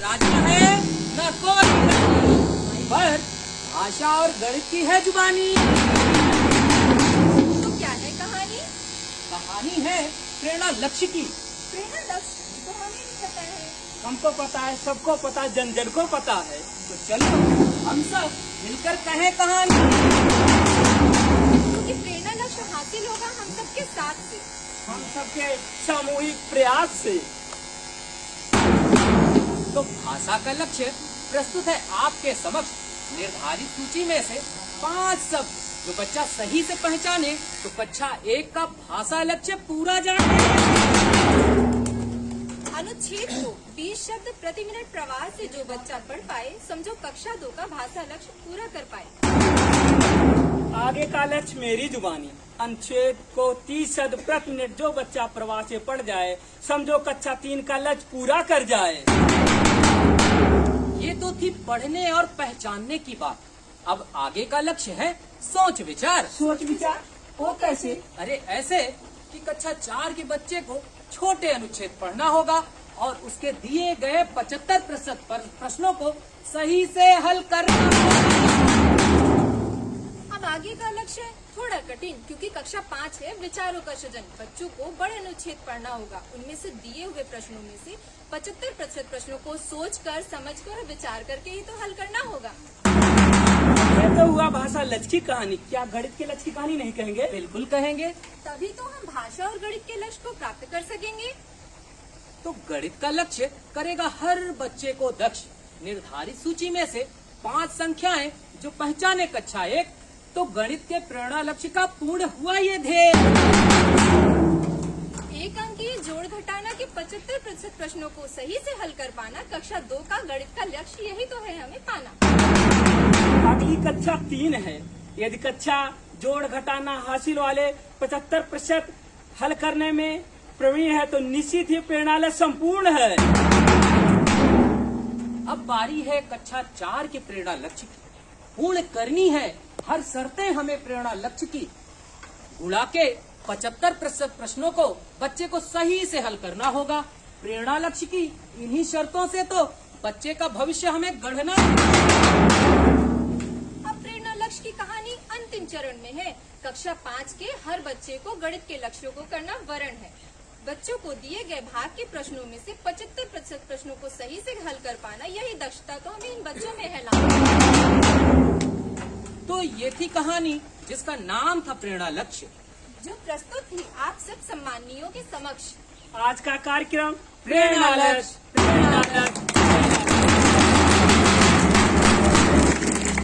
राजा है न कोई रानी, पर भाषा और गणित की है जुबानी। तो क्या है कहानी? कहानी है प्रेरणा लक्ष्य की। प्रेरणा लक्ष्य तो हमें नहीं पता है। हमको पता है, सबको पता है, जन जन को पता है। तो चलो हम सब मिलकर कहें कहानी। क्योंकि प्रेरणा लक्ष्य हासिल होगा हम सबके साथ से, हम सबके सामूहिक प्रयास से। तो भाषा का लक्ष्य प्रस्तुत है आपके समक्ष। निर्धारित सूची में से 5 शब्द जो बच्चा सही से पहचाने तो कक्षा 1 का भाषा लक्ष्य पूरा जाने। अनुच्छेद 2 20 शब्द प्रति मिनट प्रवाह से जो बच्चा पढ़ पाए समझो कक्षा 2 का भाषा लक्ष्य पूरा कर पाए। आगे का लक्ष्य मेरी जुबानी। अनुच्छेद को 30 शब्द प्रति मिनट जो बच्चा प्रवाह से पढ़ जाए समझो कक्षा 3 का लक्ष्य पूरा कर जाए। ये तो थी पढ़ने और पहचानने की बात। अब आगे का लक्ष्य है सोच विचार। सोच विचार वो कैसे? अरे ऐसे कि कक्षा 4 के बच्चे को छोटे अनुच्छेद पढ़ना होगा और उसके दिए गए 75% प्रश्नों को सही से हल करना होगा। अब आगे का लक्ष्य है थोड़ा कठिन क्योंकि कक्षा 5 है विचारों का सृजन। बच्चों को बड़े अनुच्छेद पढ़ना होगा। उनमें से दिए हुए प्रश्नों में से 75% प्रश्नों को सोचकर, समझकर, विचार करके ही तो हल करना होगा। ये तो हुआ भाषा लक्ष्य की कहानी। क्या गणित के लक्ष्य की कहानी नहीं कहेंगे? बिल्कुल कहेंगे। तभी तो हम भाषा और गणित के लक्ष्य को प्राप्त कर सकेंगे। तो गणित का लक्ष्य करेगा हर बच्चे को दक्ष। निर्धारित सूची में से 5 संख्याएं जो पहचाने कक्षा 1 तो गणित के प्रेरणा लक्ष्य का पूर्ण हुआ ये ध्येय। एक अंकीय जोड़ घटाना के 75% प्रश्नों को सही से हल कर पाना कक्षा 2 का गणित का लक्ष्य यही तो है हमें पाना। अगली कक्षा 3 है। यदि कक्षा जोड़ घटाना हासिल वाले 75% हल करने में प्रवीण है तो निश्चित ही प्रेरणा लक्ष्य संपूर्ण है। अब बारी है कक्षा 4 के प्रेरणा लक्ष्य की। पूर्ण करनी है हर शर्तें हमें प्रेरणा लक्ष्य की। गुणा के 75% प्रश्नों को बच्चे को सही से हल करना होगा। प्रेरणा लक्ष्य की इन्हीं शर्तों से तो बच्चे का भविष्य हमें गढ़ना। अब प्रेरणा लक्ष्य की कहानी अंतिम चरण में है। कक्षा 5 के हर बच्चे को गणित के लक्ष्यों को करना वरण है। बच्चों को दिए गए भाग के प्रश्नों में से 75% प्रश्नों को सही से हल कर पाना यही दक्षता तो हमें इन बच्चों में है लाना। तो ये थी कहानी जिसका नाम था प्रेरणा लक्ष्य, जो प्रस्तुत थी आप सब सम्मानियों के समक्ष। आज का कार्यक्रम प्रेरणा लक्ष्य।